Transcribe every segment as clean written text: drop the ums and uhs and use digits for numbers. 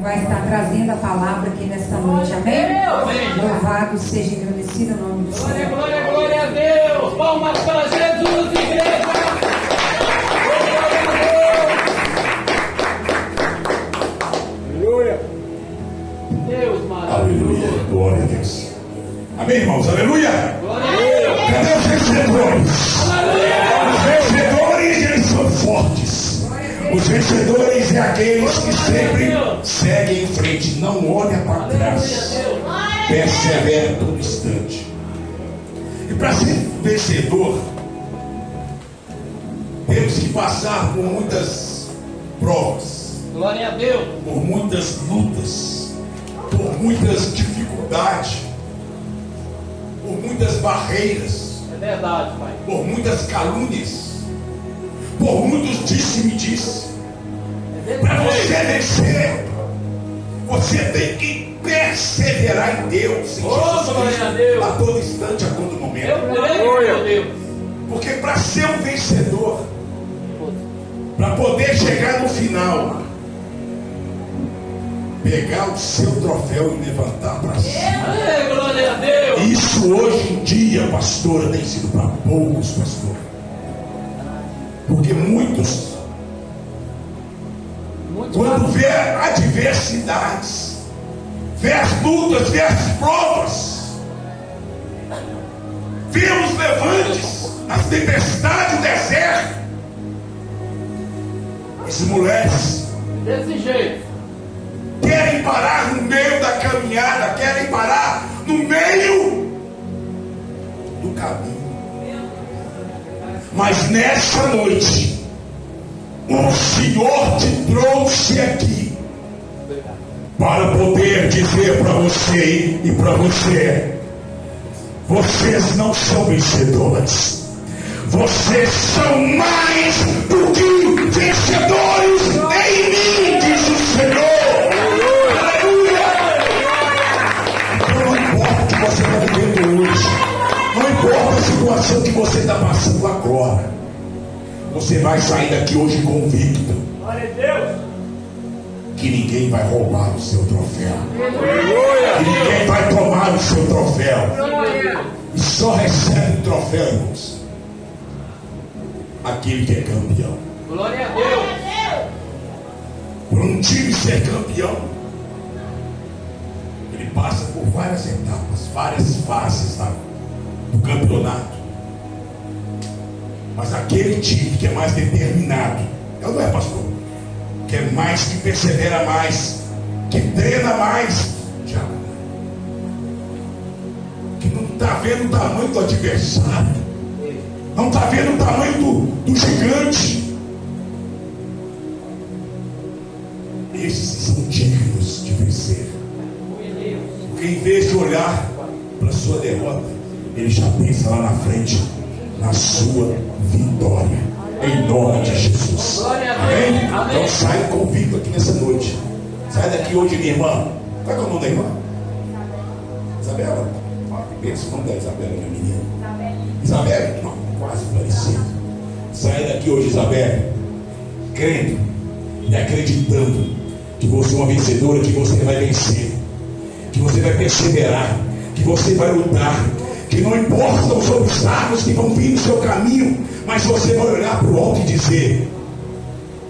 vai estar trazendo a palavra aqui nesta noite. Amém? Louvado seja engrandecido o nome do Senhor. Glória, glória a Deus. Palmas para Jesus, igreja. Aleluia. Deus maravilhoso. Aleluia. Glória a Deus. Amém, irmãos? Aleluia. Glória a Deus. Cadê os vencedores? Aleluia. Os vencedores, eles são fortes. Os vencedores é aqueles que sempre seguem em frente, não olham para trás, persevera todo instante. E para ser vencedor, temos que passar por muitas provas, Glória a Deus. por muitas lutas, por muitas dificuldades, por muitas barreiras, É verdade, Pai. por muitas calúnias, por muitos disse-me-disse. Para você vencer, você tem que perseverar em Deus, em Jesus glória a Deus. a todo instante, a todo Eu momento. creio, meu Deus. Porque para ser um vencedor, para poder chegar no final, pegar o seu troféu e levantar para cima. Ei, glória a Deus. Isso hoje em dia, pastora, tem sido para poucos, pastor. Porque muitos, quando vê adversidades, vê as lutas, vê as provas, vê os levantes, as tempestades, o deserto, as mulheres Desse jeito. querem parar no meio da caminhada, querem parar no meio do caminho. Mas nessa noite, o Senhor te trouxe aqui para poder dizer para você e para você: vocês não são vencedores, vocês são mais do que vencedores em mim, diz o Senhor. Aleluia! Então não importa o que você está vivendo hoje, não importa a situação que você está passando agora, você vai sair daqui hoje convicto que ninguém vai roubar o seu troféu, que ninguém vai tomar o seu troféu. E só recebe o troféu, irmãos, aquele que é campeão. Glória a Deus. Para um time ser campeão, ele passa por várias etapas, várias fases do campeonato. Mas aquele time que é mais determinado, não é, pastor? Que é mais, que persevera mais, que treina mais, já que não está vendo o tamanho do adversário, não está vendo o tamanho do gigante. Esses são dignos de vencer. Porque em vez de olhar para a sua derrota, ele já pensa lá na frente, na sua vitória, em nome de Jesus. Amém? Então sai convicto aqui nessa noite. Sai daqui hoje, minha irmã. Qual é o nome da irmã? Isabela. Pensa o nome da Isabela, minha menina. Isabela, não, quase parecido. Sai daqui hoje, Isabela, crendo e acreditando que você é uma vencedora, que você vai vencer, que você vai perseverar, que você vai lutar, que não importam os obstáculos que vão vir no seu caminho, mas você vai olhar para o alto e dizer: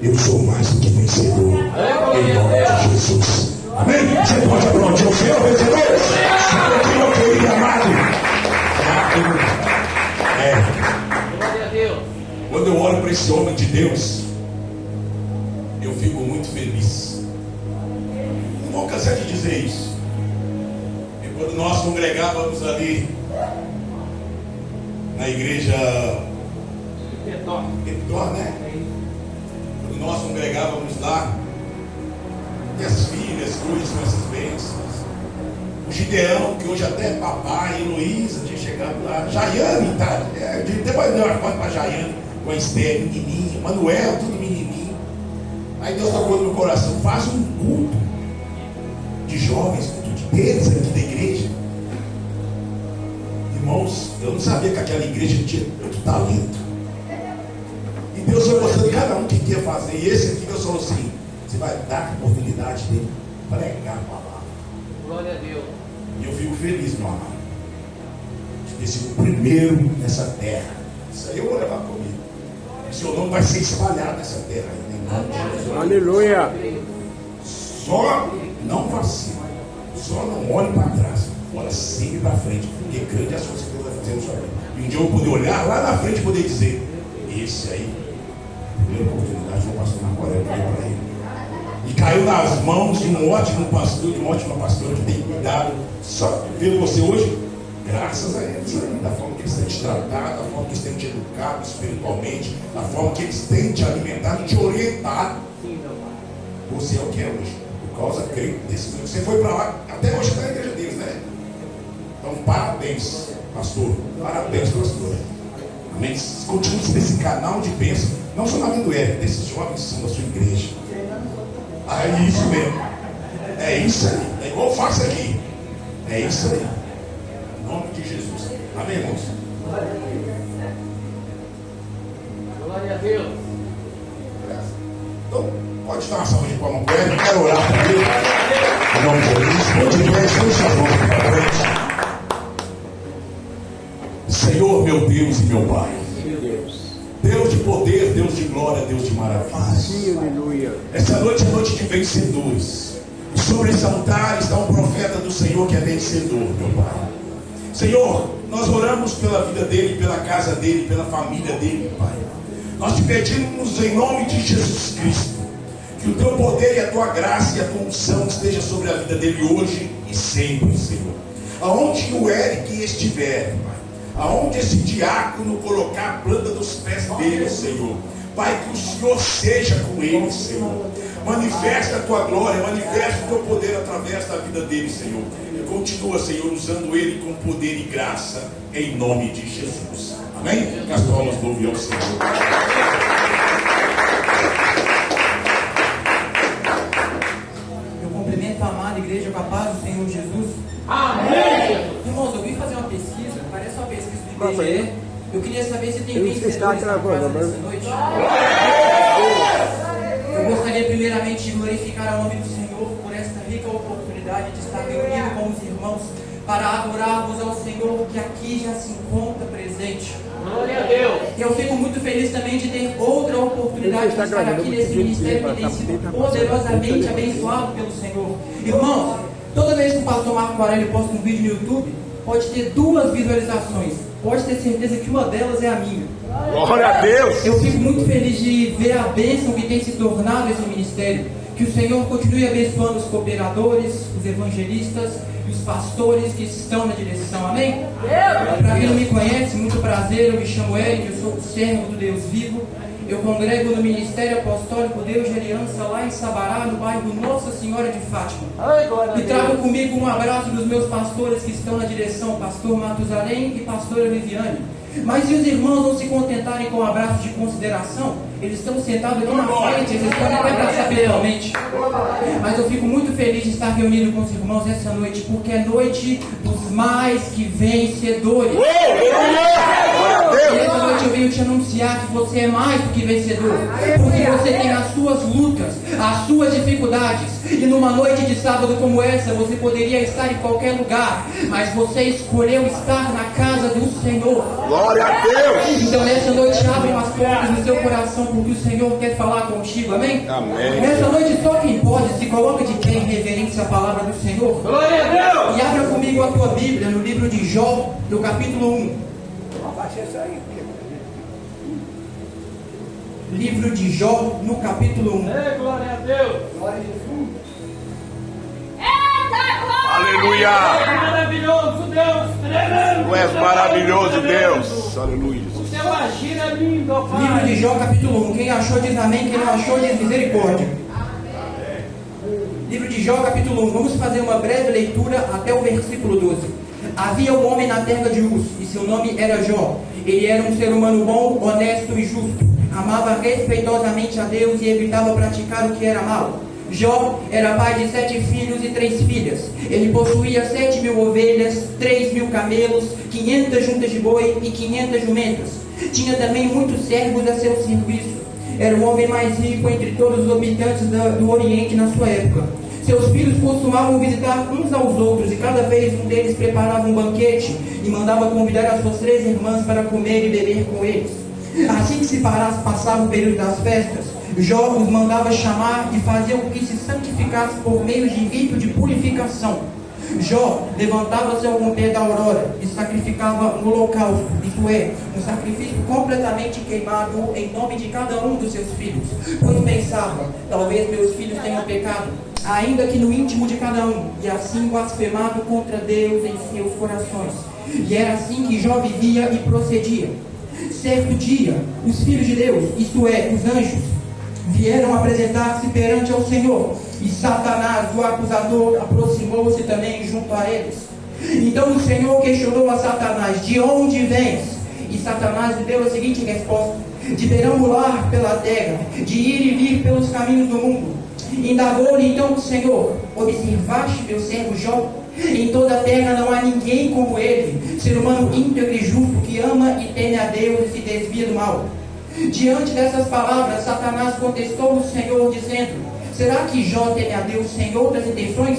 eu sou mais do que vencedor, em nome de Jesus. Amém? Você pode aplaudir o Senhor, vencedores? Sabe aqui, meu querido amado? Glória a Deus. Quando eu olho para esse homem de Deus, eu fico muito feliz. Não vou cansar de dizer isso. E quando nós congregávamos ali na igreja Petor, né? Quando nós congregávamos lá, e as filhas, coisas com essas bênçãos. O Gideão, que hoje até é papai, Heloísa tinha chegado lá, Jaiane, tá? Eu devia ter mandado uma foto para Jaiane, com a Esther, menininha, Manuel, tudo menininho. Aí Deus tocou no meu coração: faz um culto de jovens, culto deles aqui da igreja. Irmãos, eu não sabia que aquela igreja tinha tanto talento. E Deus foi mostrando cada um o que ia fazer. E esse aqui Deus falou assim: você vai dar a oportunidade dele. pregar a palavra. Glória a Deus. E eu fico feliz, meu amado, de ter sido o primeiro nessa terra. Isso aí eu vou levar comigo. O seu nome vai ser espalhado nessa terra aí, em nome de Jesus. Aleluia. Só não vacile, só não olhe para trás, olha sempre para frente, porque grande é as coisas que Deus vai fazer na sua vida. E um dia eu vou poder olhar lá na frente e poder dizer: esse aí, primeira oportunidade, o pastor Marcoré deu para ele. E caiu nas mãos de um ótimo pastor, de uma ótima pastora que tem cuidado. Só ver você hoje, graças a eles, da forma que eles têm te tratado, da forma que eles têm te educado espiritualmente, da forma que eles têm te alimentado e te orientado. Você é o que é hoje, por causa, creio, desse filho. Você foi para lá, até hoje está na igreja deles, né? Então, parabéns, pastor. Parabéns, pastor. Amém? Continue nesse canal de bênção, não só na vida do Eric, desses jovens que são da sua igreja. É isso mesmo. É isso aí. É igual eu faço aqui. É isso aí. Em nome de Jesus. Amém, irmãos? Glória a Deus. Então, pode dar uma salva de palmas para ele. Quero orar para ele. Em nome de Jesus. Pode ir, deixa as mãos para frente. Senhor, meu Deus e meu Pai. Deus de poder, Deus de glória, Deus de maravilha. Aleluia. Essa noite é noite de vencedores. E sobre esse altar está um profeta do Senhor que é vencedor, meu Pai. Senhor, nós oramos pela vida dele, pela casa dele, pela família dele, Pai. Nós te pedimos em nome de Jesus Cristo que o teu poder e a tua graça e a tua unção esteja sobre a vida dele hoje e sempre, Senhor. Aonde o Eric estiver, Pai, aonde esse diácono colocar a planta dos pés dele, Senhor, Pai, que o Senhor seja com ele, Senhor. Manifesta a tua glória, manifesta o teu poder através da vida dele, Senhor. E continua, Senhor, usando ele com poder e graça, em nome de Jesus. Amém? Que as palmas louvem ao Senhor. Eu cumprimento a amada igreja com a paz do Senhor Jesus. Amém. Irmãos, eu vim fazer uma pesquisa, parece uma pesquisa do IBGE. Eu queria saber se tem vencedores na casa nessa noite. Eu gostaria primeiramente de glorificar o nome do Senhor por esta rica oportunidade de estar reunido com os irmãos para adorarmos ao Senhor que aqui já se encontra presente. Glória a Deus. Eu fico muito feliz também de ter outra oportunidade de estar aqui nesse ministério que tem sido poderosamente abençoado pelo Senhor. Irmãos, toda vez que o pastor Marco Aurélio posta um vídeo no YouTube, pode ter 2 visualizações. Pode ter certeza que uma delas é a minha. Glória a Deus. Eu fico muito feliz de ver a bênção que tem se tornado esse ministério. Que o Senhor continue abençoando os cooperadores, os evangelistas e os pastores que estão na direção. Amém? Para quem não me conhece, muito prazer, eu me chamo Eric, eu sou servo do Deus vivo. Eu congrego no Ministério Apostólico Deus de Aliança lá em Sabará, no bairro Nossa Senhora de Fátima. E trago comigo um abraço dos meus pastores que estão na direção, pastor Matusalém e pastora Viviane. Mas se os irmãos não se contentarem com um abraço de consideração, eles estão sentados aqui na frente, eles podem até abraçar pessoalmente. Mas eu fico muito feliz de estar reunido com os irmãos essa noite, porque é noite dos mais que vencedores. E essa noite eu venho te anunciar que você é mais do que vencedor, porque você tem as suas lutas, as suas dificuldades, e numa noite de sábado como essa, você poderia estar em qualquer lugar, mas você escolheu estar na casa do Senhor. Glória a Deus. Então nessa noite abram as portas do seu coração, porque o Senhor quer falar contigo, amém? Amém. Nessa noite só quem pode se coloca de pé em reverência à palavra do Senhor. Glória a Deus. E abra comigo a tua Bíblia no livro de Jó, no capítulo 1. Livro de Jó, no capítulo 1. Ei, glória a Deus. Aleluia. Maravilhoso Deus, tremendo. Tu és maravilhoso, Deus. Aleluia. O seu agir é lindo, ó Pai. Livro de Jó, capítulo 1. Quem achou diz amém, quem não achou diz misericórdia. Livro de Jó, capítulo 1. Vamos fazer uma breve leitura até o versículo 12. Havia um homem na terra de Uz, e seu nome era Jó. Ele era um ser humano bom, honesto e justo. Amava respeitosamente a Deus e evitava praticar o que era mal. Jó era pai de 7 filhos e 3 filhas. Ele possuía 7.000 ovelhas, 3.000 camelos, 500 juntas de boi e 500 jumentas. Tinha também muitos servos a seu serviço. Era o homem mais rico entre todos os habitantes do Oriente na sua época. Seus filhos costumavam visitar uns aos outros, e cada vez um deles preparava um banquete e mandava convidar as suas 3 irmãs para comer e beber com eles. Assim que se passava o período das festas, Jó os mandava chamar e fazia com que se santificasse por meio de rito de purificação. Jó levantava-se ao romper da aurora e sacrificava um holocausto, isto é, um sacrifício completamente queimado em nome de cada um dos seus filhos, pois pensava, talvez meus filhos tenham pecado, ainda que no íntimo de cada um, e assim blasfemado contra Deus em seus corações. E era assim que Jó vivia e procedia. Certo dia, os filhos de Deus, isto é, os anjos, vieram apresentar-se perante ao Senhor, e Satanás, o acusador, aproximou-se também junto a eles. Então o Senhor questionou a Satanás: de onde vens? E Satanás lhe deu a seguinte resposta: de perambular pela terra, de ir e vir pelos caminhos do mundo. Indagou-lhe então o Senhor: observaste meu servo Jó? Em toda a terra não há ninguém como ele, ser humano íntegro e justo, que ama e teme a Deus e se desvia do mal. Diante dessas palavras, Satanás contestou o Senhor, dizendo: será que Jó teme a Deus sem outras intenções?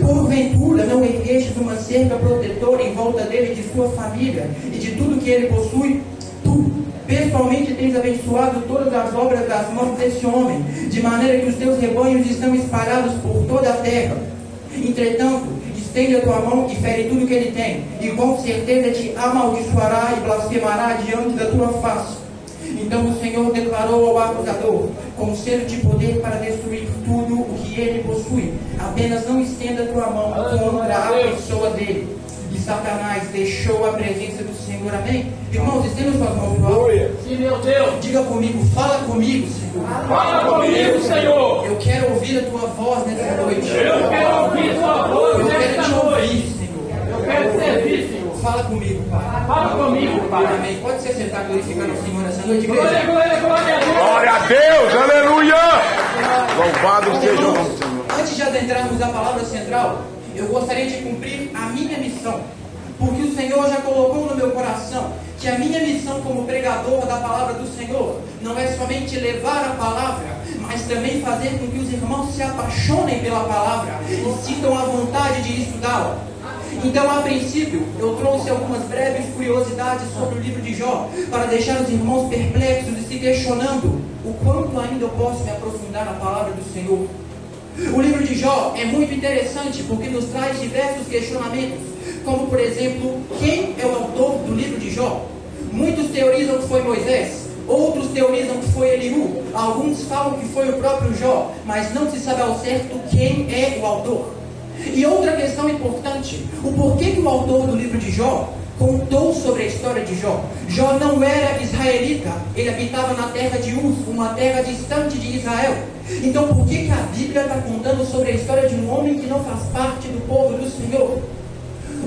Porventura não erguestes uma cerca protetora em volta dele, de sua família e de tudo que ele possui? Tu, pessoalmente, tens abençoado todas as obras das mãos desse homem, de maneira que os teus rebanhos estão espalhados por toda a terra. Entretanto, estende a tua mão e fere tudo que ele tem, e com certeza te amaldiçoará e blasfemará diante da tua face. Então o Senhor declarou ao acusador: concedo de poder para destruir tudo o que ele possui, apenas não estenda a tua mão contra a pessoa dele. E Satanás deixou a presença do Senhor. Amém? Irmãos, estenda suas mãos para o alto. Sim, meu Deus. Diga comigo: fala comigo, Senhor. Fala comigo, Senhor. Eu quero ouvir a tua voz nessa noite. Eu quero ouvir tua voz Eu quero nesta te noite. ouvir, Senhor. Eu quero te servir, Senhor. Fala comigo, Pai. Fala comigo, Pai. Amém. Pode se sentar glorificando o Senhor nessa noite, Glória, igreja? glória, glória a Deus. Glória a Deus, aleluia! Louvado seja o nome do Senhor. Antes de adentrarmos a palavra central, eu gostaria de cumprir a minha missão, porque o Senhor já colocou no meu coração que a minha missão como pregador da palavra do Senhor não é somente levar a palavra, mas também fazer com que os irmãos se apaixonem pela palavra e sintam a vontade de estudá-la. Então, a princípio, eu trouxe algumas breves curiosidades sobre o livro de Jó, para deixar os irmãos perplexos e se questionando o quanto ainda eu posso me aprofundar na palavra do Senhor. O livro de Jó é muito interessante porque nos traz diversos questionamentos, como por exemplo, quem é o autor do livro de Jó? Muitos teorizam que foi Moisés, outros teorizam que foi Eliú, alguns falam que foi o próprio Jó, mas não se sabe ao certo quem é o autor. E outra questão importante: o porquê que o autor do livro de Jó contou sobre a história de Jó? Jó não era israelita, ele habitava na terra de Uz, uma terra distante de Israel. Então por que a Bíblia está contando sobre a história de um homem que não faz parte do povo do Senhor?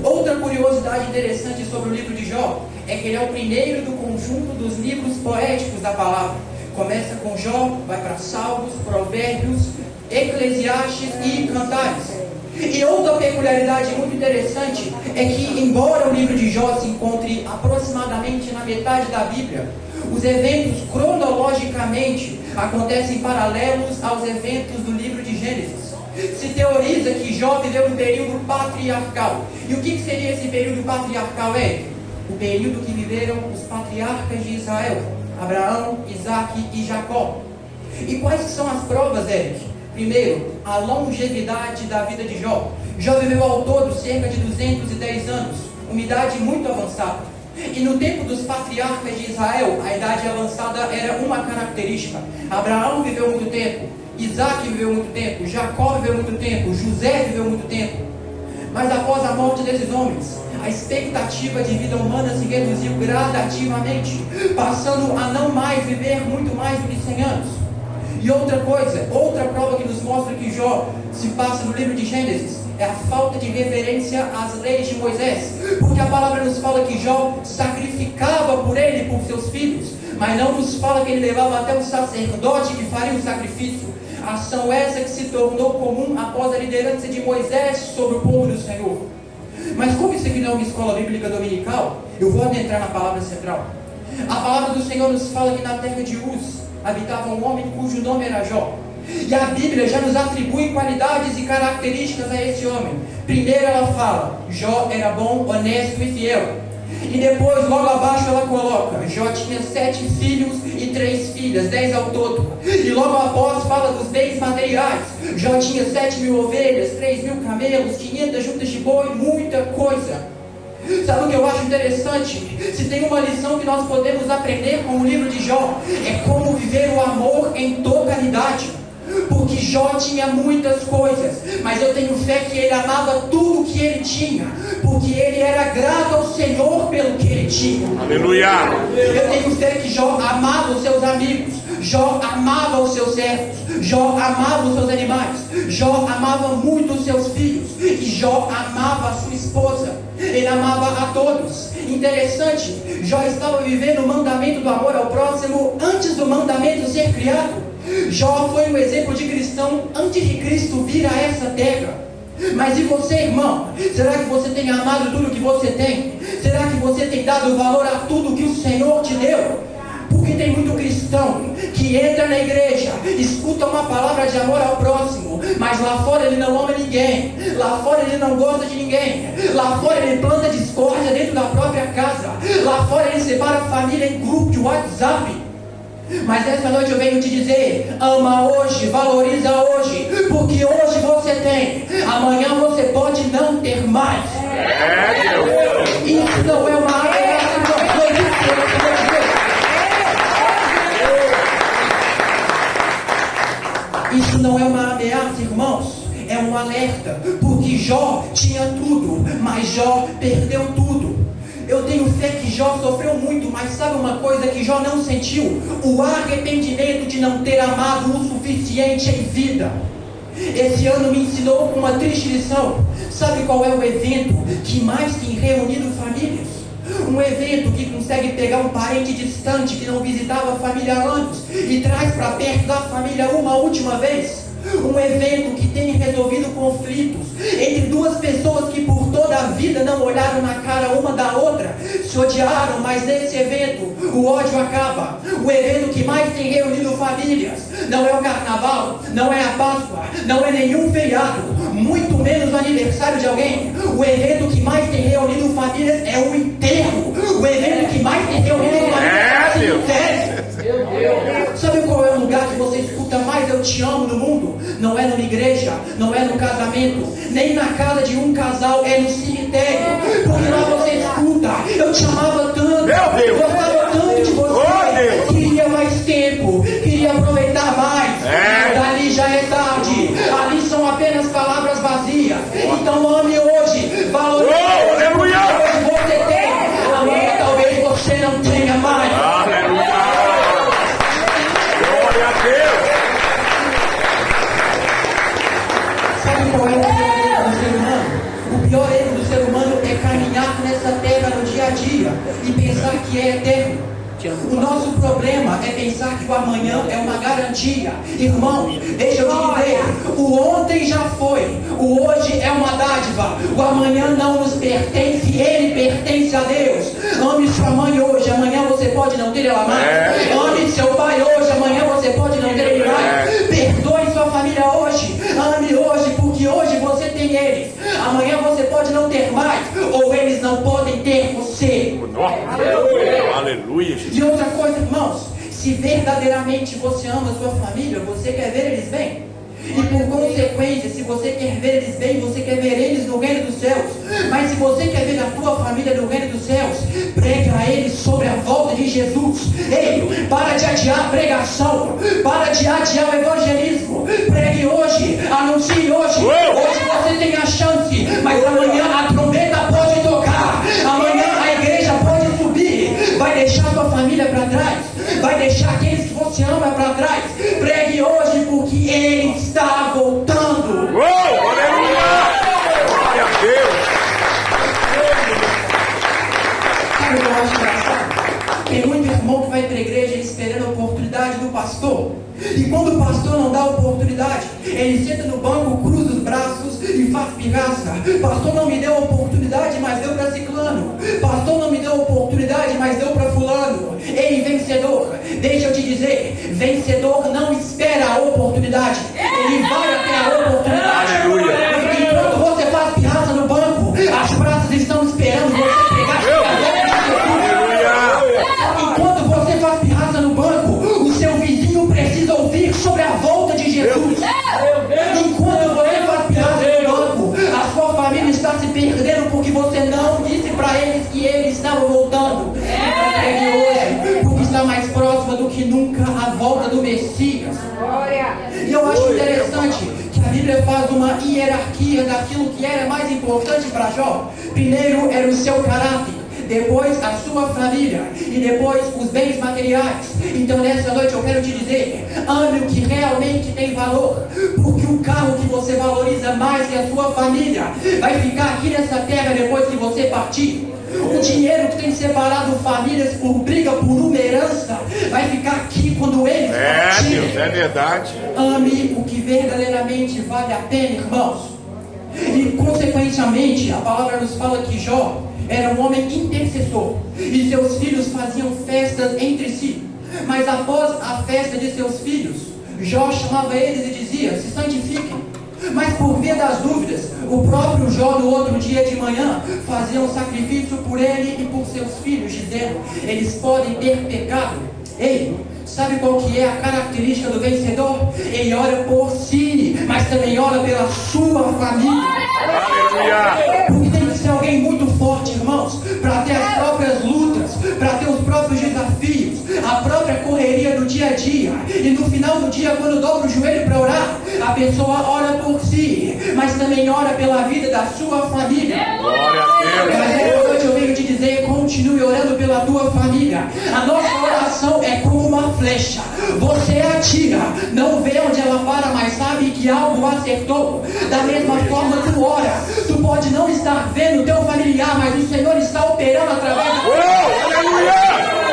Outra curiosidade interessante sobre o livro de Jó é que ele é o primeiro do conjunto dos livros poéticos da palavra. Começa com Jó, vai para Salmos, Provérbios, Eclesiastes e Cantares. E outra peculiaridade muito interessante é que, embora o livro de Jó se encontre aproximadamente na metade da Bíblia, os eventos cronologicamente acontecem paralelos aos eventos do livro de Gênesis. Se teoriza que Jó viveu um período patriarcal. E o que seria esse período patriarcal, Eric? O período que viveram os patriarcas de Israel: Abraão, Isaque e Jacó. E quais são as provas, Eric? Primeiro, a longevidade da vida de Jó. Jó viveu ao todo cerca de 210 anos, uma idade muito avançada. E no tempo dos patriarcas de Israel, a idade avançada era uma característica. Abraão viveu muito tempo, Isaque viveu muito tempo, Jacó viveu muito tempo, José viveu muito tempo. Mas após a morte desses homens, a expectativa de vida humana se reduziu gradativamente, passando a não mais viver muito mais do que 100 anos. E outra coisa, outra prova que nos mostra que Jó se passa no livro de Gênesis é a falta de reverência às leis de Moisés, porque a palavra nos fala que Jó sacrificava por ele e por seus filhos, mas não nos fala que ele levava até um sacerdote que faria o sacrifício. Ação essa que se tornou comum após a liderança de Moisés sobre o povo do Senhor. Mas como isso aqui não é uma escola bíblica dominical, eu vou adentrar na palavra central. A palavra do Senhor nos fala que na terra de Uz habitava um homem cujo nome era Jó. E a Bíblia já nos atribui qualidades e características a esse homem. Primeiro ela fala, Jó era bom, honesto e fiel. E depois, logo abaixo, ela coloca, Jó tinha 7 filhos e 3 filhas, 10 ao todo. E logo após fala dos bens materiais. Jó tinha 7.000 ovelhas, 3.000 camelos, 500 juntas de boi, muita coisa. Sabe o que eu acho interessante? Se tem uma lição que nós podemos aprender com o livro de Jó, é como viver o amor em totalidade. Porque Jó tinha muitas coisas, mas eu tenho fé que ele amava tudo que ele tinha, porque ele era grato ao Senhor pelo que ele tinha. Aleluia! Eu tenho fé que Jó amava os seus amigos, Jó amava os seus servos, Jó amava os seus animais, Jó amava muito os seus filhos, e Jó amava a sua esposa. Ele amava a todos. Interessante, Jó estava vivendo o mandamento do amor ao próximo antes do mandamento ser criado. Jó foi um exemplo de cristão antes de Cristo vir a essa terra. Mas e você, irmão? Será que você tem amado tudo que você tem? Será que você tem dado valor a tudo que o Senhor te deu? Porque tem muito cristão que entra na igreja, escuta uma palavra de amor ao próximo, mas lá fora ele não ama ninguém, lá fora ele não gosta de ninguém, lá fora ele planta discórdia dentro da própria casa, lá fora ele separa a família em grupo de WhatsApp. Mas essa noite eu venho te dizer, ama hoje, valoriza hoje, porque hoje você tem, amanhã você pode não ter mais. Isso não é uma ameaça, isso não é uma ameaça, irmãos, é um alerta, porque Jó tinha tudo, mas Jó perdeu tudo. Eu tenho fé que Jó sofreu muito, mas sabe uma coisa que Jó não sentiu? O arrependimento de não ter amado o suficiente em vida. Esse ano me ensinou uma triste lição. Sabe qual é o evento que mais tem reunido famílias? Um evento que consegue pegar um parente distante que não visitava a família há anos e traz para perto da família uma última vez. Um evento que tem resolvido conflitos entre duas pessoas que por toda a vida não olharam na cara uma da outra, se odiaram, mas nesse evento o ódio acaba. O evento que mais tem reunido famílias não é o carnaval, não é a Páscoa, não é nenhum feriado, muito menos o aniversário de alguém. O evento que mais tem reunido famílias é o enterro. O evento que mais tem reunido famílias é o cemitério. Sabe qual é o lugar que você escuta mais eu te amo no mundo? Não é numa igreja, não é no casamento, nem na casa de um casal, é no cemitério. Porque lá você escuta, eu te amava tanto, gostava tanto de você, queria mais tempo, queria aproveitar mais. Dali já é tarde, ali são apenas palavras vazias. Então ame hoje, valorize hoje você tem, amanhã talvez você não tenha mais. Sabe qual é o pior erro do ser humano? O pior erro do ser humano é caminhar nessa terra no dia a dia e pensar que é eterno. O nosso problema é pensar que o amanhã é uma garantia. Irmão, deixa eu te dizer, o ontem já foi, o hoje é uma dádiva, o amanhã não nos pertence, ele pertence a Deus. Ame sua mãe hoje, amanhã você pode não ter ela mais. Ame seu pai hoje, amanhã você pode não ter ele mais. Perdoe sua família hoje, ame hoje, porque hoje você tem eles, amanhã você pode não ter mais, ou eles não podem ter você. Aleluia. E outra coisa, irmãos, se verdadeiramente você ama a sua família, você quer ver eles bem. E por consequência, se você quer ver eles bem, você quer ver eles no reino dos céus. Mas se você quer ver a tua família no reino dos céus, pregue a eles sobre a volta de Jesus. Ei, para de adiar a pregação, para de adiar o evangelismo. Pregue hoje, anuncie hoje. Hoje você tem a chance, mas amanhã a trombeta pode tocar, amanhã a igreja pode subir. Vai deixar sua família para trás, vai deixar aqueles que você ama para trás. Pregue hoje, porque ele está voltando. Aleluia! Glória a Deus! Sabe o que eu acho engraçado? Tem muito irmão que vai para a igreja esperando a oportunidade do pastor. E quando o pastor não dá a oportunidade, ele senta no banco, cruza os braços e faz pirraça. Pastor não me deu oportunidade, mas deu para ciclano. Pastor não me deu oportunidade, mas deu para fulano. Ei, vencedor, deixa eu te dizer, vencedor não espera a oportunidade, ele vai até a oportunidade. Aleluia. Enquanto você faz pirraça no banco, as praças estão esperando você pegar. Enquanto você faz pirraça no banco, o seu vizinho precisa ouvir sobre a volta de Jesus. Enquanto você faz pirraça no banco, a sua família está se perdendo porque você não disse para eles que eles estavam voltando. Entregue hoje, porque está mais próxima do que nunca a volta do Messias. E eu acho interessante que a Bíblia faz uma hierarquia daquilo que era mais importante para Jó. Primeiro era o seu caráter, depois a sua família e depois os bens materiais. Então nessa noite eu quero te dizer, ame o que realmente tem valor, porque o carro que você valoriza mais que a sua família vai ficar aqui nessa terra depois que você partir. O dinheiro que tem separado famílias por briga, por uma herança, vai ficar aqui quando eles partirem. Deus, é verdade. Ame o que verdadeiramente vale a pena, irmãos. E consequentemente a palavra nos fala que Jó era um homem intercessor e seus filhos faziam festas entre si. Mas após a festa de seus filhos, Jó chamava eles e dizia: se santifiquem. Mas por via das dúvidas, o próprio Jó no outro dia de manhã fazia um sacrifício por ele e por seus filhos, dizendo: eles podem ter pecado. Ei, sabe qual que é a característica do vencedor? Ele ora por si, mas também ora pela sua família. Aleluia. Porque tem que ser alguém muito forte, irmãos, para ter as próprias lutas, para ter os próprios desafios, a própria correria do dia a dia. E no final do dia, quando dobra o joelho para orar, a pessoa ora por si, mas também ora pela vida da sua família. Glória a Deus. Mas essa noite eu venho te dizer, continue orando pela tua família. A nossa oração é como uma flecha. Você atira, não vê onde ela para, mas sabe que algo acertou. Da mesma forma tu ora. Tu pode não estar vendo o teu familiar, mas o Senhor está operando através da Aleluia.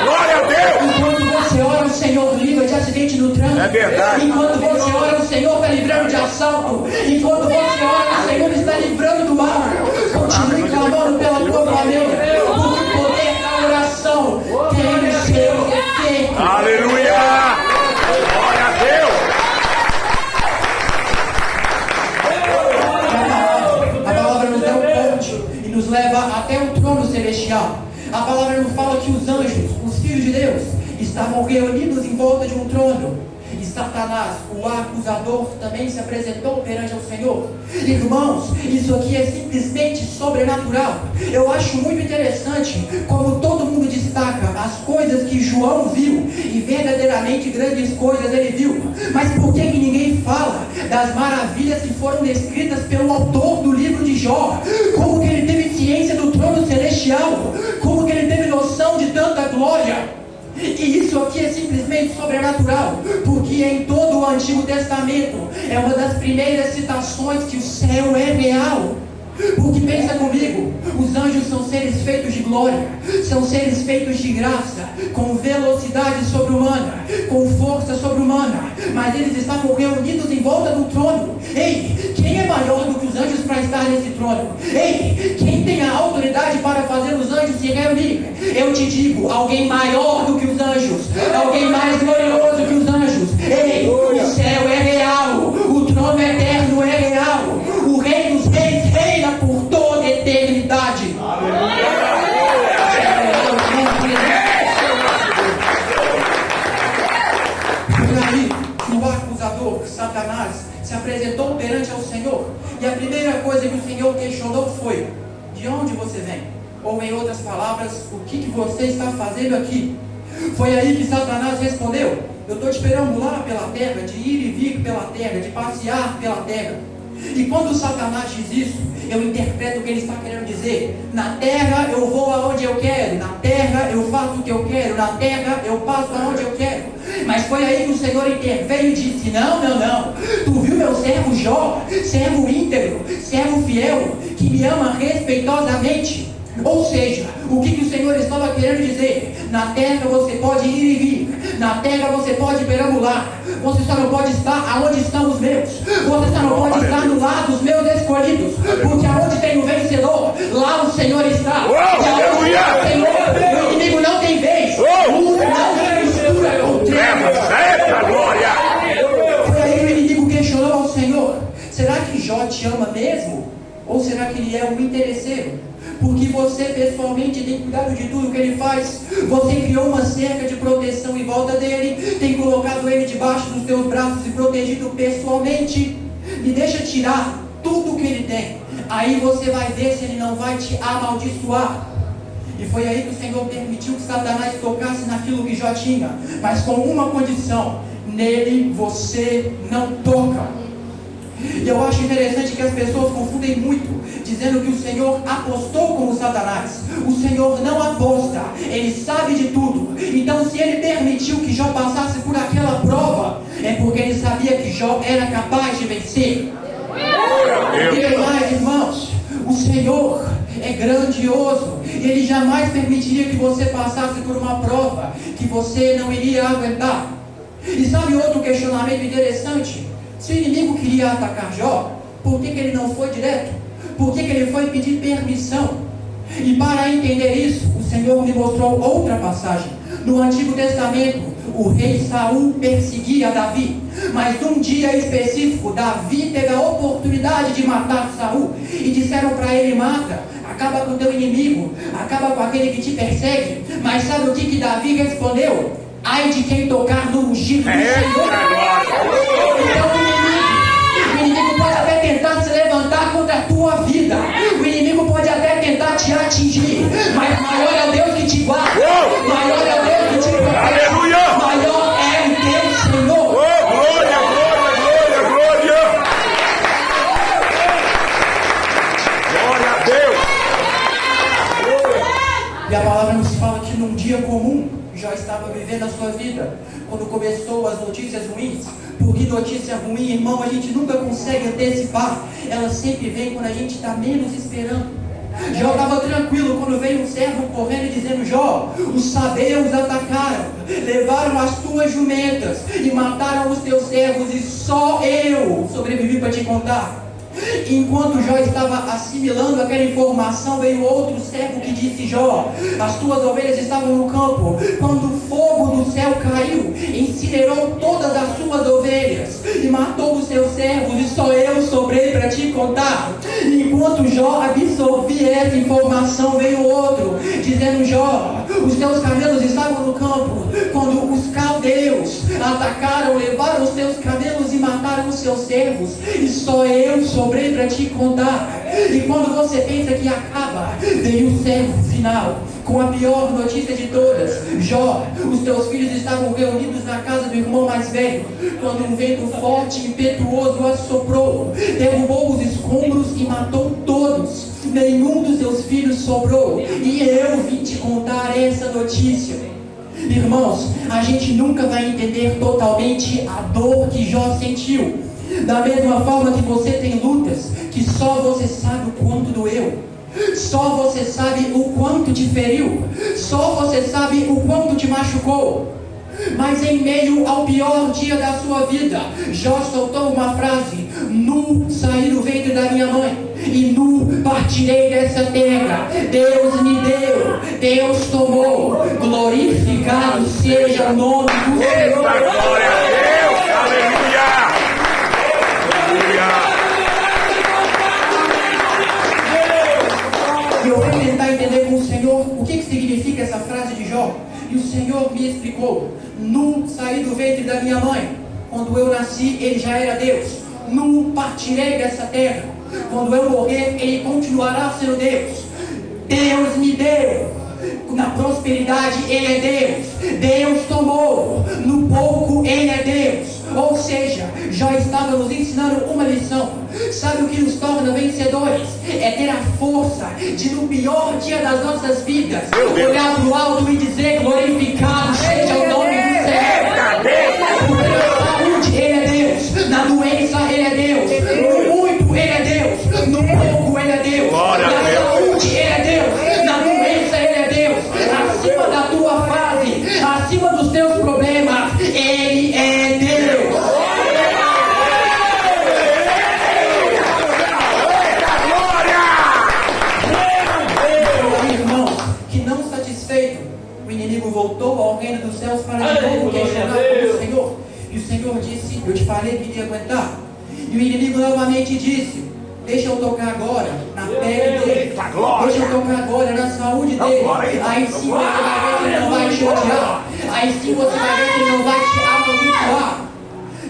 Glória a Deus. Enquanto você ora, o Senhor livra de acidente no trânsito. É verdade. Enquanto você ora, o Senhor está livrando de assalto. Enquanto você ora, o Senhor está livrando do mal. Continue clamando pela tua família, porque o poder da oração tem os seus efeitos. Aleluia. Glória a Deus. A palavra nos dá um ponte e nos leva até o trono celestial. A palavra nos fala que os anjos, os filhos de Deus, estavam reunidos em volta de um trono. E Satanás, o acusador, também se apresentou perante o Senhor. Irmãos, isso aqui é simplesmente sobrenatural. Eu acho muito interessante como todo mundo destaca as coisas que João viu, e verdadeiramente grandes coisas ele viu. Mas por que ninguém fala das maravilhas que foram descritas pelo autor do livro de Jó? Como que ele teve ciência do trono celestial? Como que ele teve noção de tanta glória? E isso aqui é simplesmente sobrenatural, porque em todo o Antigo Testamento é uma das primeiras citações que o céu é real. Porque pensa comigo, os anjos são seres feitos de glória, são seres feitos de graça, com velocidade sobre-humana, com força sobre-humana, mas eles estavam reunidos em volta do trono. Ei, quem é maior do que os anjos para estar nesse trono? Ei, quem tem a autoridade para fazer os anjos se reunir? Eu te digo, alguém maior do que os anjos, alguém mais glorioso que os anjos. Ei, o céu é real, o trono eterno é real, o Rei dos Reis reina por toda a eternidade. Por aí, o acusador, Satanás, se apresentou perante ao Senhor, e a primeira coisa que o Senhor questionou foi: de onde você vem? Ou em outras palavras, o que você está fazendo aqui? Foi aí que Satanás respondeu: eu estou te perambulando pela terra, de ir e vir pela terra, de passear pela terra. E quando Satanás diz isso, eu interpreto o que ele está querendo dizer: na terra eu vou aonde eu quero, na terra eu faço o que eu quero, na terra eu passo aonde eu quero. Mas foi aí que o Senhor interveio e disse: não, tu viu meu servo Jó, servo íntegro, servo fiel, que me ama respeitosamente. Ou seja, o que o Senhor estava querendo dizer? Na terra você pode ir e vir. Na terra você pode perambular. Você só não pode estar aonde estão os meus. Você só não pode estar no lado dos meus escolhidos. Porque aonde tem o vencedor, lá o Senhor está. E aonde tem o Senhor, o inimigo não tem vez. Luz não tem mistura com trevas. Glória! Foi aí que o inimigo questionou ao Senhor: será que Jó te ama mesmo? Ou será que ele é um interesseiro? Porque você pessoalmente tem cuidado de tudo que ele faz. Você criou uma cerca de proteção em volta dele, tem colocado ele debaixo dos teus braços e protegido pessoalmente. Me deixa tirar tudo que ele tem, aí você vai ver se ele não vai te amaldiçoar. E foi aí que o Senhor permitiu que Satanás tocasse naquilo que Jó tinha, mas com uma condição: nele você não toca. E eu acho interessante que as pessoas confundem muito, dizendo que o Senhor apostou com o Satanás. O Senhor não aposta, Ele sabe de tudo. Então, se Ele permitiu que Jó passasse por aquela prova, é porque Ele sabia que Jó era capaz de vencer. E mais, irmãos, o Senhor é grandioso. Ele jamais permitiria que você passasse por uma prova que você não iria aguentar. E sabe outro questionamento interessante? Se o inimigo queria atacar Jó, por que ele não foi direto? Por que ele foi pedir permissão? E para entender isso, o Senhor me mostrou outra passagem. No Antigo Testamento, o rei Saul perseguia Davi, mas num dia específico, Davi teve a oportunidade de matar Saul, e disseram para ele: mata, acaba com o teu inimigo, acaba com aquele que te persegue. Mas sabe o que Davi respondeu? Ai de quem tocar no ungido do Senhor. Então o inimigo pode até tentar se levantar contra a tua vida, o inimigo pode até tentar te atingir, mas maior é o Deus que te guarda, maior é o Deus que te protege, maior é o teu Senhor. Glória, glória, glória, glória! Glória a Deus! E a palavra nos fala que num dia comum Jó estava vivendo a sua vida, quando começou as notícias ruins. Porque notícia ruim, irmão, a gente nunca consegue antecipar. Ela sempre vem quando a gente está menos esperando. Jó estava tranquilo quando veio um servo correndo dizendo: Jó, os sabeus atacaram, levaram as tuas jumentas e mataram os teus servos, e só eu sobrevivi para te contar. Enquanto Jó estava assimilando aquela informação, veio outro servo que disse: Jó, as tuas ovelhas estavam no campo, quando o fogo do céu caiu, incinerou todas as suas ovelhas e matou os seus servos, e só eu sobrei para te contar. Enquanto Jó absorvia essa informação, veio outro dizendo: Jó, os teus camelos estavam no campo, quando os caldeus atacaram, levaram os teus camelos e mataram os seus servos, e só eu sobrei para te contar. E quando você pensa que acaba, veio o servo final com a pior notícia de todas: Jó, os teus filhos estavam reunidos na casa do irmão mais velho, quando um vento forte e impetuoso assoprou, derrubou os escombros e matou todos. Nenhum dos seus filhos sobrou, e eu vim te contar essa notícia. Irmãos, a gente nunca vai entender totalmente a dor que Jó sentiu. Da mesma forma que você tem lutas que só você sabe o quanto doeu, só você sabe o quanto te feriu, só você sabe o quanto te machucou. Mas em meio ao pior dia da sua vida, Jó soltou uma frase: nu saí do ventre da minha mãe, e nu partirei dessa terra. Deus me deu, Deus tomou, glorificado seja o nome do Senhor. Glória a Deus, aleluia! E eu fui tentar entender com o Senhor o que significa essa frase de Jó. E o Senhor me explicou: nu saí do ventre da minha mãe, quando eu nasci ele já era Deus. Nu partirei dessa terra, quando eu morrer ele continuará sendo Deus. Deus me deu, na prosperidade ele é Deus. Deus tomou, no pouco ele é Deus. Ou seja, Jó estava nos ensinando uma lição. Sabe o que nos torna vencedores? É ter a força de, no pior dia das nossas vidas, olhar para o alto e dizer: glorificado seja o nome do Senhor. Porque na saúde ele é Deus, na doença ele é Deus, no muito ele é Deus, no pouco ele é Deus, na saúde ele é Deus, na doença ele é Deus. Acima da tua face voltou ao reino dos céus para de novo questionar o Senhor. E o Senhor disse: eu te falei que iria aguentar. E o inimigo novamente disse: deixa eu tocar agora na pele dele. Deixa eu tocar agora na saúde dele. Aí sim você vai ver que ele não vai te odiar. Aí sim você vai ver que ele não vai te amaldiçoar.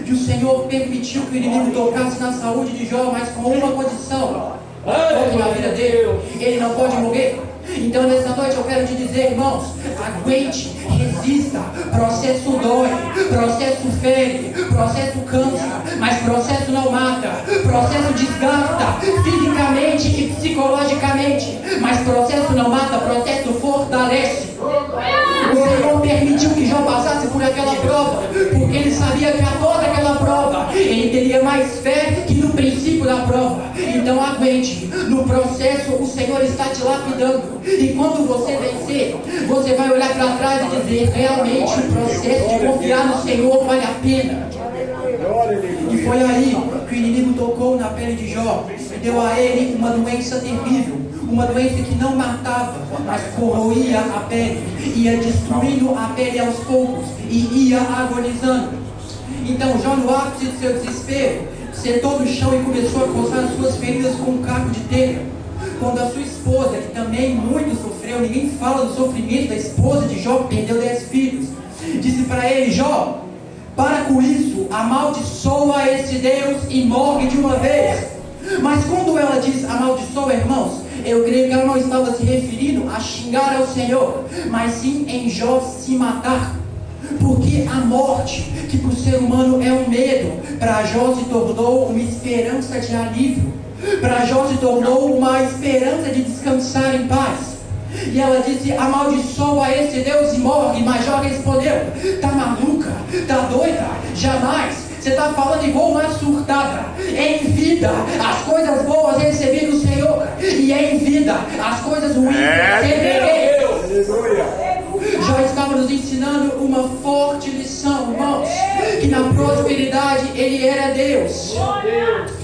E o Senhor permitiu que o inimigo tocasse na saúde de Jó, mas com uma condição: toque na vida dele. Ele não pode morrer. Então nessa noite eu quero te dizer, irmãos, aguente, resista. Processo dói, processo fere, processo cansa, mas processo não mata. Processo desgasta fisicamente e psicologicamente, mas processo não mata, processo fortalece. O Senhor permitiu que Jó passasse por aquela prova, porque ele sabia que após aquela prova ele teria mais fé que no princípio da prova. Então aguente, no processo o Senhor está te lapidando. E quando você vencer, você vai olhar para trás e dizer: realmente o processo de confiar no Senhor vale a pena. E foi aí que o inimigo tocou na pele de Jó e deu a ele uma doença terrível. Uma doença que não matava, mas corroía a pele, ia destruindo a pele aos poucos e ia agonizando. Então Jó, no ápice de seu desespero, sentou no chão e começou a coçar as suas feridas com um caco de telha. Quando a sua esposa, que também muito sofreu, ninguém fala do sofrimento da esposa de Jó, que perdeu 10 filhos, disse para ele: Jó, para com isso, amaldiçoa esse Deus e morre de uma vez. Mas quando ela diz amaldiçoa, irmãos, eu creio que ela não estava se referindo a xingar ao Senhor, mas sim em Jó se matar. Porque a morte, que para o ser humano é um medo, para Jó se tornou uma esperança de alívio. Para Jó se tornou uma esperança de descansar em paz. E ela disse: amaldiçoa esse Deus e morre. Mas Jó respondeu: tá maluca? Tá doida? Jamais. Você está falando igual uma surtada. Em vida, as coisas boas recebi do Senhor, e em vida, as coisas ruins receberei. Jó estava nos ensinando uma forte lição, irmãos, que na prosperidade ele era Deus,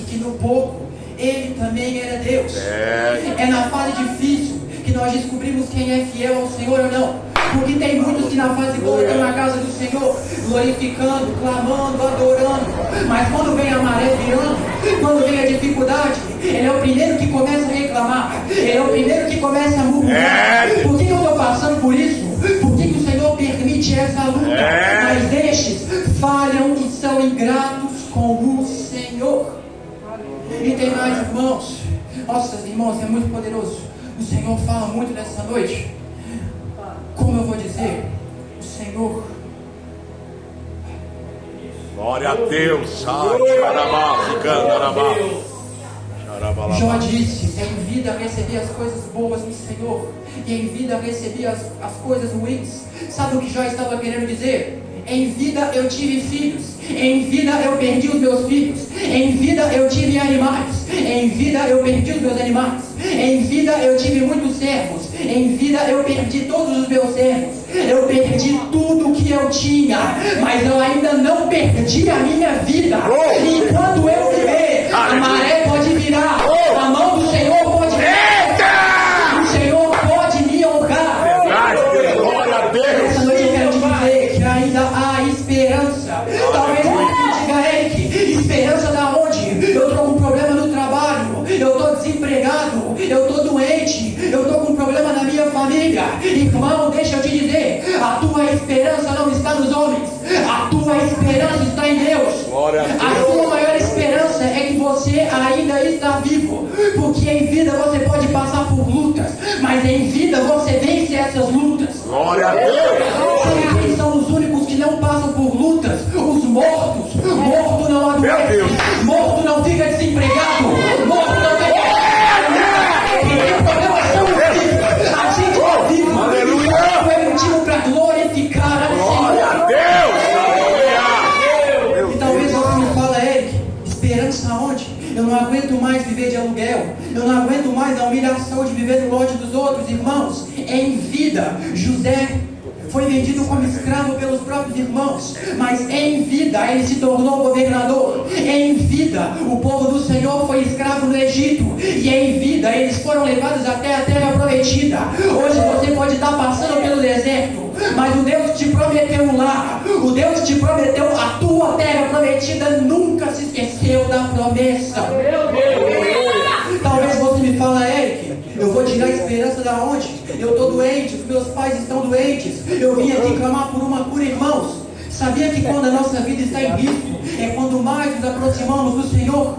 e que no pouco ele também era Deus. É na fase difícil que nós descobrimos quem é fiel ao Senhor ou não. Porque tem muitos que na fase boa estão na casa do Senhor, glorificando, clamando, adorando. Mas quando vem a maré virando, quando vem a dificuldade, ele é o primeiro que começa a reclamar. Ele é o primeiro que começa a murmurar. Por que eu estou passando por isso? Por que o Senhor permite essa luta? Mas estes falham e são ingratos com o Senhor. E tem mais, irmãos. Nossa, irmãos, é muito poderoso. O Senhor fala muito nessa noite. Como eu vou dizer, o Senhor... Glória a Deus. Jó disse: em vida recebi as coisas boas do Senhor, e em vida recebi as coisas ruins. Sabe o que Jó estava querendo dizer? Em vida eu tive filhos, em vida eu perdi os meus filhos, em vida eu tive animais, em vida eu perdi os meus animais, em vida eu tive muitos servos, em vida eu perdi todos os meus servos, eu perdi tudo que eu tinha, mas eu ainda não perdi a minha vida. Enquanto eu viver, a maré pode virar, a mão do Senhor pode virar, o Senhor pode me honrar. Glória a Deus. Essa noite eu quero te dizer que ainda há esperança. Talvez você diga: Eric, esperança da onde? Eu estou com problema no trabalho, eu estou desempregado, eu estou doente, eu estou com problema na minha família. Irmão, deixa eu te dizer, a tua esperança não está nos homens, a tua esperança está em Deus. A tua maior esperança é que você ainda está vivo, porque em vida você pode passar por lutas, mas em vida você vence essas lutas. Glória a Deus. Sabe quem são os únicos que não passam por lutas? Os mortos. Morto não adoece, morto não fica desempregado, morto não tem problema, são os vivos. A gente está vivo. Aleluia. Foi motivo para glorificar ao Senhor. Glória a Deus. E talvez você me fale: Eric, esperança aonde? Eu não aguento mais viver de aluguel, eu não aguento mais a humilhação de viver no lote dos outros. Irmãos, em vida, José foi vendido como escravo pelos próprios irmãos, mas em vida ele se tornou governador. Em vida o povo do Senhor foi escravo no Egito, e em vida eles foram levados até a terra prometida. prometida. Hoje você pode estar passando pelo deserto, mas o Deus que te prometeu um lar, o Deus que te prometeu a tua terra prometida, nunca se esqueceu da promessa. Talvez você me fala, Eric, eu vou tirar a esperança da onde? Eu estou doente, os meus pais estão doentes, eu vim aqui clamar por uma cura, irmãos. Sabia que quando a nossa vida está em risco, é quando mais nos aproximamos do Senhor?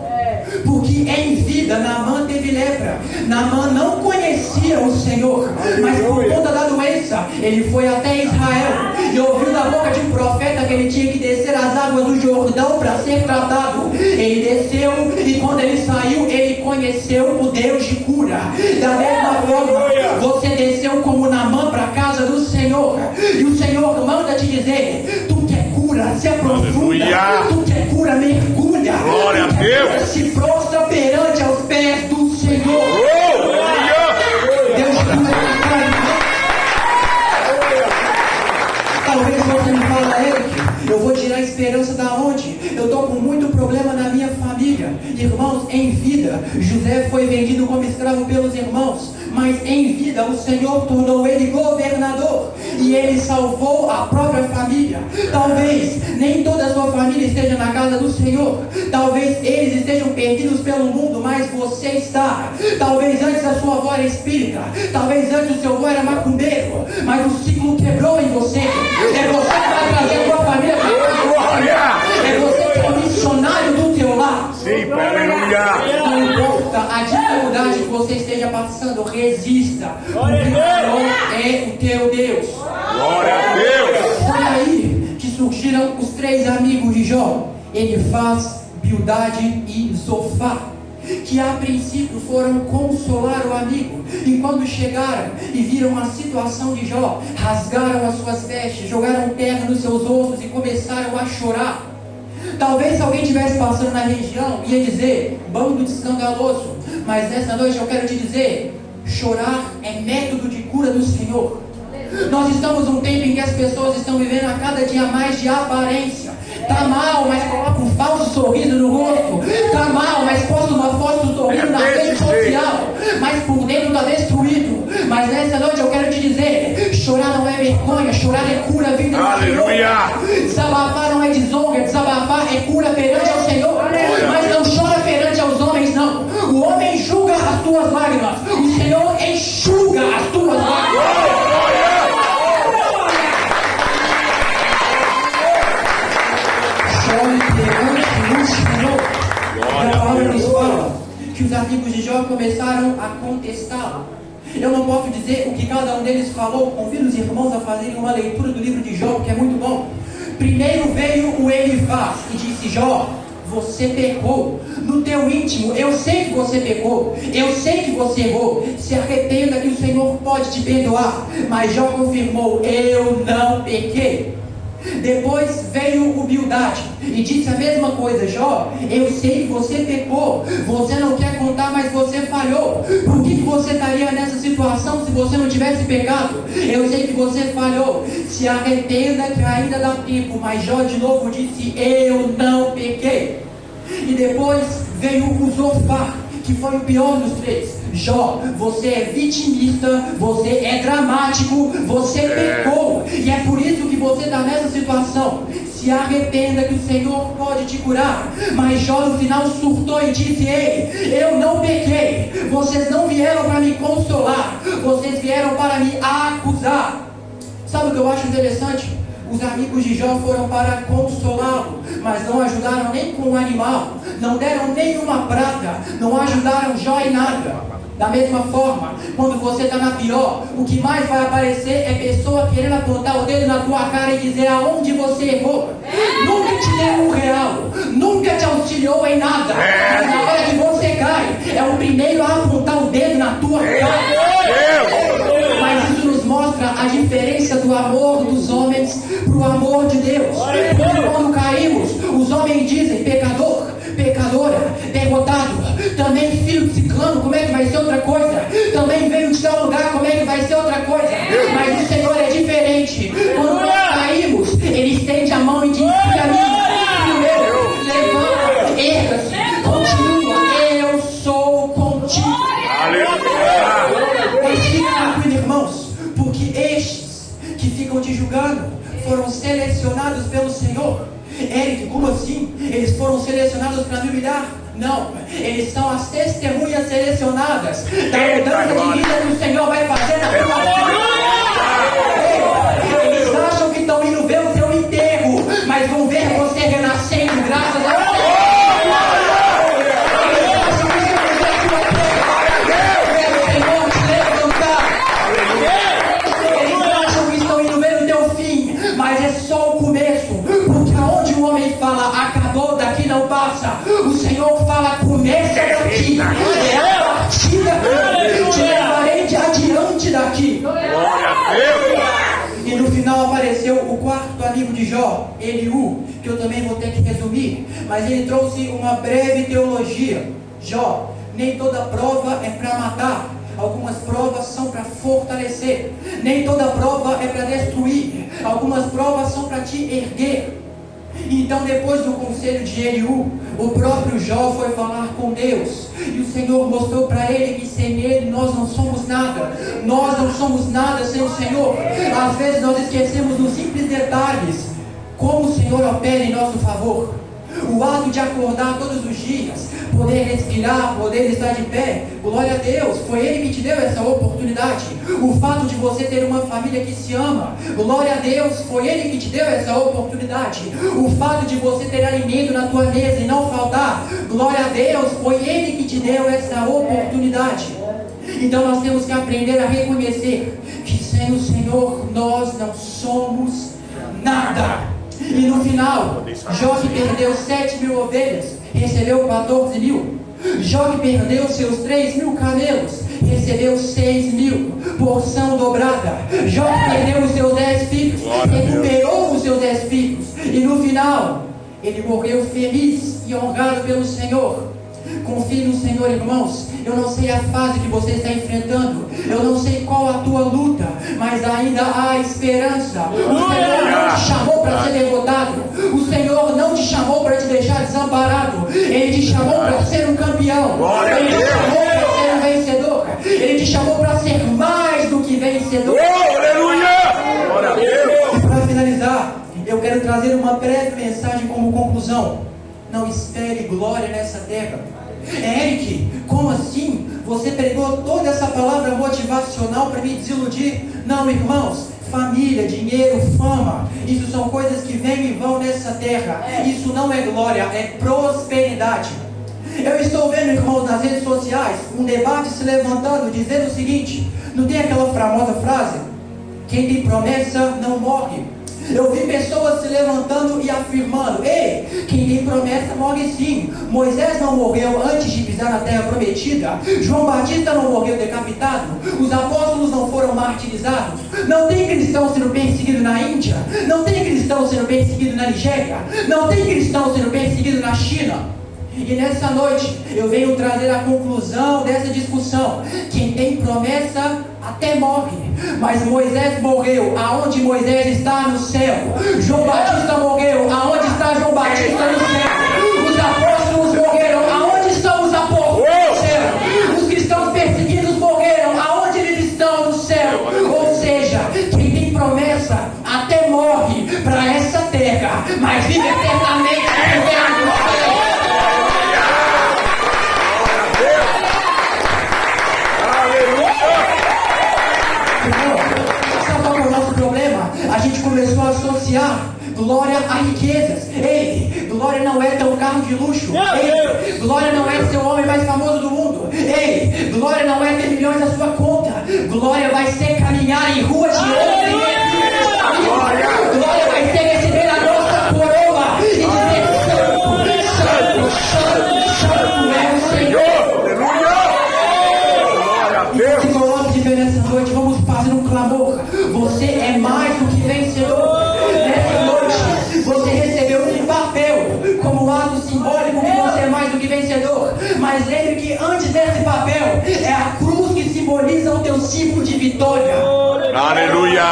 Porque em vida, Naamã teve lepra. Naamã não conhecia o Senhor, mas por conta da doença, ele foi até Israel e ouviu da boca de um profeta que ele tinha que descer as águas do Jordão para ser tratado. Ele desceu e quando ele saiu, ele conheceu o Deus de cura. Da mesma forma, você desceu como Naamã para a casa do Senhor, e o Senhor manda te dizer: tu quer cura, se aprofunda. Tu quer cura, mergulha. Glória a Deus. Se prostra perante aos pés do Senhor. Deus cura. Talvez você me fale, Eric, eu vou tirar a esperança da onde? Eu estou com muito problema na minha família. Irmãos, em vida, José foi vendido como escravo pelos irmãos, mas em vida o Senhor tornou ele governador e ele salvou a própria família. Talvez nem toda a sua família esteja na casa do Senhor, talvez eles estejam perdidos pelo mundo, mas você está. Talvez antes a sua avó era espírita, talvez antes o seu avô era macumbeiro, mas o ciclo quebrou em você. É você que vai trazer a sua família para cá. É você que é o missionário do teu lar. Sim, aleluia. Não importa a dificuldade que você esteja passando, resista, porque o Senhor é o teu Deus. Glória a Deus. Foi aí que surgiram os 3 amigos de Jó, Elifaz, Bildade e Zofar, que a princípio foram consolar o amigo, e quando chegaram e viram a situação de Jó, rasgaram as suas vestes, jogaram terra nos seus ossos e começaram a chorar. Talvez se alguém estivesse passando na região, ia dizer: bando de escandaloso. Mas nessa noite eu quero te dizer: chorar é método de cura do Senhor. Nós estamos num tempo em que as pessoas estão vivendo a cada dia mais de aparência. Tá mal, mas coloca um falso sorriso no rosto. Tá mal, mas posta uma foto do sorriso na rede social, mas por dentro está destruído. Mas nessa noite eu quero te dizer: chorar não é vergonha, chorar é cura vinda do Senhor. Desabafar não é desonra, desabafar é cura perante ao Senhor. Mas não chora perante aos homens, não. O homem julga as tuas lágrimas, o Senhor enxuga as tuas lágrimas. A palavra nos fala que os amigos de Jó começaram a contestá-lo. Eu não posso dizer o que cada um deles falou. Convido os irmãos a fazerem uma leitura do livro de Jó, que é muito bom. Primeiro veio o Elifaz e disse: Jó, você pecou. No teu íntimo, eu sei que você pecou, eu sei que você errou. Se arrependa que o Senhor pode te perdoar. Mas Jó confirmou: eu não pequei. Depois veio o Bildade e disse a mesma coisa: Jó, eu sei que você pecou, você não quer contar, mas você falhou. Por que você estaria nessa situação se você não tivesse pecado? Eu sei que você falhou, se arrependa que ainda dá tempo. Mas Jó de novo disse: eu não pequei. E depois veio o Zofar, que foi o pior dos 3. Jó, você é vitimista, você é dramático, você pecou, e é por isso que você está nessa situação. Se arrependa que o Senhor pode te curar. Mas Jó no final surtou e disse: ei, eu não pequei, vocês não vieram para me consolar, vocês vieram para me acusar. Sabe o que eu acho interessante? Os amigos de Jó foram para consolá-lo, mas não ajudaram nem com o animal, não deram nenhuma prata, não ajudaram Jó em nada. Da mesma forma, quando você está na pior, o que mais vai aparecer é pessoa querendo apontar o dedo na tua cara e dizer aonde você errou. Nunca te deu R$1, nunca te auxiliou em nada. Mas na hora que você cai, é o primeiro a apontar o dedo na tua cara. Mas isso nos mostra a diferença do amor dos homens para o amor de Deus. Porque quando caímos, os homens dizem: pecador, pecadora, derrotado, também filho de ciclano, como é que vai ser outra coisa? Também veio de tal lugar, como é que vai ser outra coisa? Mas o Senhor é diferente. Quando nós caímos, Ele estende a mão e diz: filho meu, levanta, erga-se, continua, eu sou contigo. Aleluia. ficam te julgando foram selecionados pelo Senhor. Eric, como assim? Eles foram selecionados para me humilhar? Não, eles são as testemunhas selecionadas da mudança de vida que o Senhor vai fazer na tua vida. Eles acham que estão indo ver o teu enterro, mas vão ver você renascendo graças a Deus. Daqui não passa. O Senhor fala, começa daqui. É a partida que te levarei adiante daqui. E no final apareceu o quarto amigo de Jó, Eliú, que eu também vou ter que resumir, mas ele trouxe uma breve teologia. Jó, nem toda prova é para matar. Algumas provas são para fortalecer. Nem toda prova é para destruir. Algumas provas são para te erguer. Então, depois do conselho de Eliú, o próprio Jó foi falar com Deus, e o Senhor mostrou para ele que sem ele nós não somos nada. Nós não somos nada sem o Senhor. Às vezes nós esquecemos dos simples detalhes, como o Senhor opera em nosso favor. O ato de acordar todos os dias, poder respirar, poder estar de pé, glória a Deus, foi Ele que te deu essa oportunidade. O fato de você ter uma família que se ama, glória a Deus, foi Ele que te deu essa oportunidade. O fato de você ter alimento na tua mesa e não faltar, glória a Deus, foi Ele que te deu essa oportunidade. Então nós temos que aprender a reconhecer que sem o Senhor nós não somos nada. E no final, Jó que perdeu 7.000 ovelhas, recebeu 14.000. Jó que perdeu seus 3.000 camelos, recebeu 6.000, porção dobrada. Jó que perdeu os seus 10 filhos, recuperou os seus 10 filhos. E no final, ele morreu feliz e honrado pelo Senhor. Confie no Senhor, irmãos. Eu não sei a fase que você está enfrentando, eu não sei qual a tua luta, mas ainda há esperança. O Senhor não te chamou para ser derrotado. O Senhor não te chamou para te deixar desamparado. Ele te chamou para ser um campeão. Ele te chamou para ser um vencedor. Ele te chamou para ser mais do que vencedor. E para finalizar, eu quero trazer uma breve mensagem como conclusão. Não espere glória nessa terra. Eric, como assim? Você pregou toda essa palavra motivacional para me desiludir? Não, irmãos. Família, dinheiro, fama, isso são coisas que vêm e vão nessa terra. Isso não é glória, é prosperidade. Eu estou vendo, irmãos, nas redes sociais um debate se levantando dizendo o seguinte: não tem aquela famosa frase, quem tem promessa não morre? Eu vi pessoas se levantando e afirmando: ei, quem tem promessa morre sim. Moisés não morreu antes de pisar na terra prometida. João Batista não morreu decapitado. Os apóstolos não foram martirizados. Não tem cristão sendo perseguido na Índia. Não tem cristão sendo perseguido na Nigéria. Não tem cristão sendo perseguido na China. E nessa noite eu venho trazer a conclusão dessa discussão. Quem tem promessa até morre, mas Moisés morreu aonde Moisés está, no céu. João Batista morreu aonde está João Batista, no céu. Os apóstolos morreram aonde estão os apóstolos, no céu. Os cristãos perseguidos morreram aonde eles estão, no céu. Ou seja, quem tem promessa até morre para essa terra, mas vive eternamente no inferno. A gente começou a associar glória a riquezas. Ei, glória não é ter um carro de luxo. Ei, glória não é ser o homem mais famoso do mundo. Ei, glória não é ter milhões na sua conta. Glória vai ser caminhar em ruas de ouro. Glória vai ser receber a nossa coroa e dizer: santo, santo, santo, santo é o Senhor. E se coloque de pé nessa noite, vamos fazer um clamor. Você é mais do que vencedor. Nessa noite, você recebeu um papel como um ato simbólico que você é mais do que vencedor. Mas lembre que antes desse papel, é a cruz que simboliza o teu símbolo de vitória. Aleluia!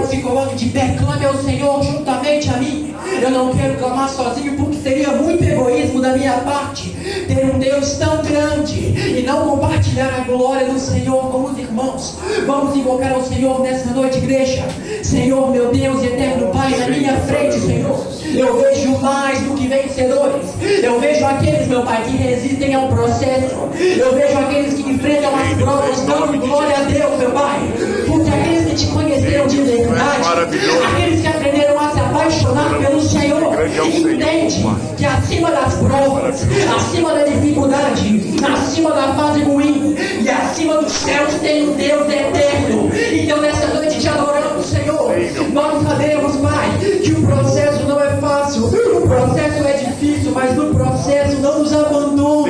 Se coloque de pé, clame ao Senhor juntamente a mim. Eu não quero clamar sozinho porque seria muito egoísmo da minha parte. ter um Deus tão grande e não compartilhar a glória do Senhor com os irmãos. Vamos invocar ao Senhor nessa noite, igreja. Senhor, meu Deus e eterno Pai, na minha frente, Senhor, eu vejo mais do que vencedores. Eu vejo aqueles, meu Pai, que resistem ao processo. Eu vejo aqueles que enfrentam as provas, dando glória a Deus, meu Pai. Porque aqueles que te conheceram de verdade, aqueles que aprenderam a se apaixonar pelo Senhor, entende que acima das provas, acima da dificuldade, acima da fase ruim e acima dos céus tem um Deus eterno. Então nessa noite te adoramos, Senhor. Nós sabemos, Pai, que o processo não é fácil, o processo é difícil, mas no processo não nos abandona.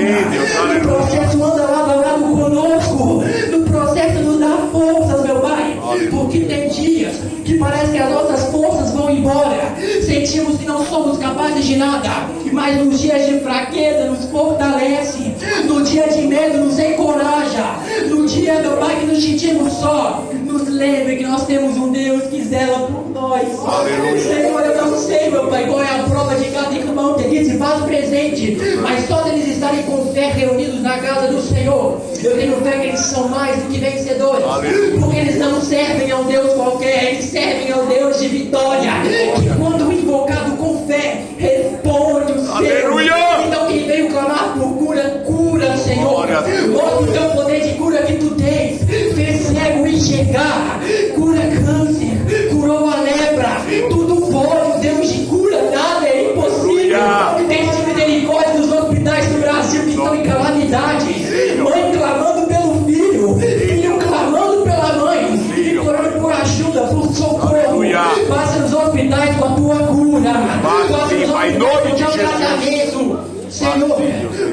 No processo anda lado a lado conosco. No processo nos dá forças, meu Pai. Porque tem dias que parece que as nossas forças vão embora. Sentimos que não somos capazes de nada, mas nos dias de fraqueza nos fortalece. No dia de medo nos encoraja. No dia, meu Pai, que nos sentimos só, nos lembre que nós temos um Deus que zela por nós. Senhor, eu não sei, meu Pai, qual é a prova de cada irmão que aqui se faz presente, mas só deles estarem com fé reunidos na casa do Senhor, eu tenho fé que eles são mais do que vencedores. Porque eles não servem a um Deus qualquer, eles servem ao Deus de vitória, que quando invocado com fé, responde o Senhor. Então quem veio clamar por cura, cura, Senhor. Mostra o teu poder de cura que tu tens. Fez cego enxergar, cura câncer, curou a lepra. Tudo pode, Deus de cura, nada é impossível. Tem misericórdia dos hospitais do Brasil que estão em calamidade. Mãe clamando pelo filho, filho clamando pela mãe, implorando por ajuda, por socorro. Passa nos hospitais com a tua cura. Passa nos hospitais com o teu tratamento. Senhor,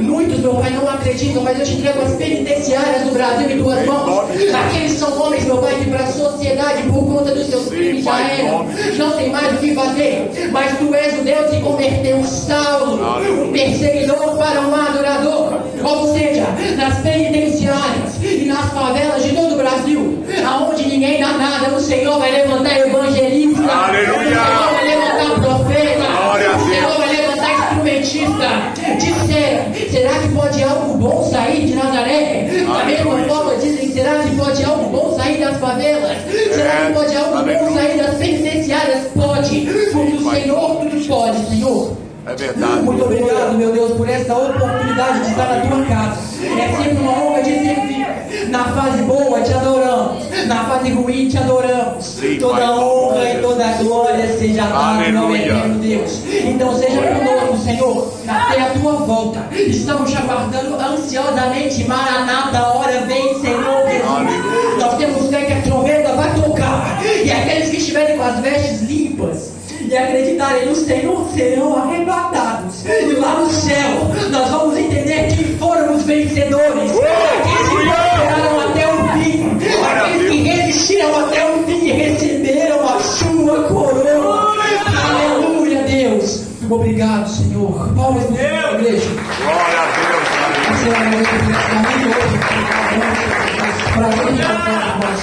muitos, meu Pai, não acreditam, mas eu te entrego as penitenciárias do Brasil em tuas mãos. Aqueles são homens, meu Pai, que para a sociedade, por conta dos seus crimes, já eram. Não tem mais o que fazer. Mas tu és o Deus que converteu Saulo, um perseguidor, para um adorador. Ou seja, nas penitenciárias e nas favelas de todo o Brasil, aonde ninguém dá nada, o Senhor vai levantar evangelista. Aleluia! O Senhor vai levantar profeta. Glória a Deus. O Senhor vai levantar instrumentista. Disseram, será que pode algo bom sair de Nazaré? Da mesma forma dizem, será que pode algo bom sair das favelas? Será que pode algo bom sair das penitenciárias? Pode, porque o Senhor tudo pode, Senhor. É verdade. Muito obrigado, meu Deus, por essa oportunidade de estar na tua casa. É sempre uma honra de servir. Na fase boa te adoramos, na fase ruim te adoramos. Sim, toda Pai, honra e toda glória seja dada ao eterno Deus. Então seja conosco, Senhor, até a tua volta. Estamos te aguardando ansiosamente. Maranata, a hora vem, Senhor Jesus. Nós temos fé que a trombeta vai tocar, e aqueles que estiverem com as vestes limpas e acreditarem no Senhor serão arrebatados. E lá no céu nós vamos entender que foram os vencedores. Aqueles que esperaram até o fim, aqueles que resistiram até o fim e receberam a sua coroa. Aleluia, Deus. Obrigado, Senhor. Palmas para a igreja. Glória a Deus. Senhor, eu agradeço por esse caminho hoje. Prazer em encontrar com nós.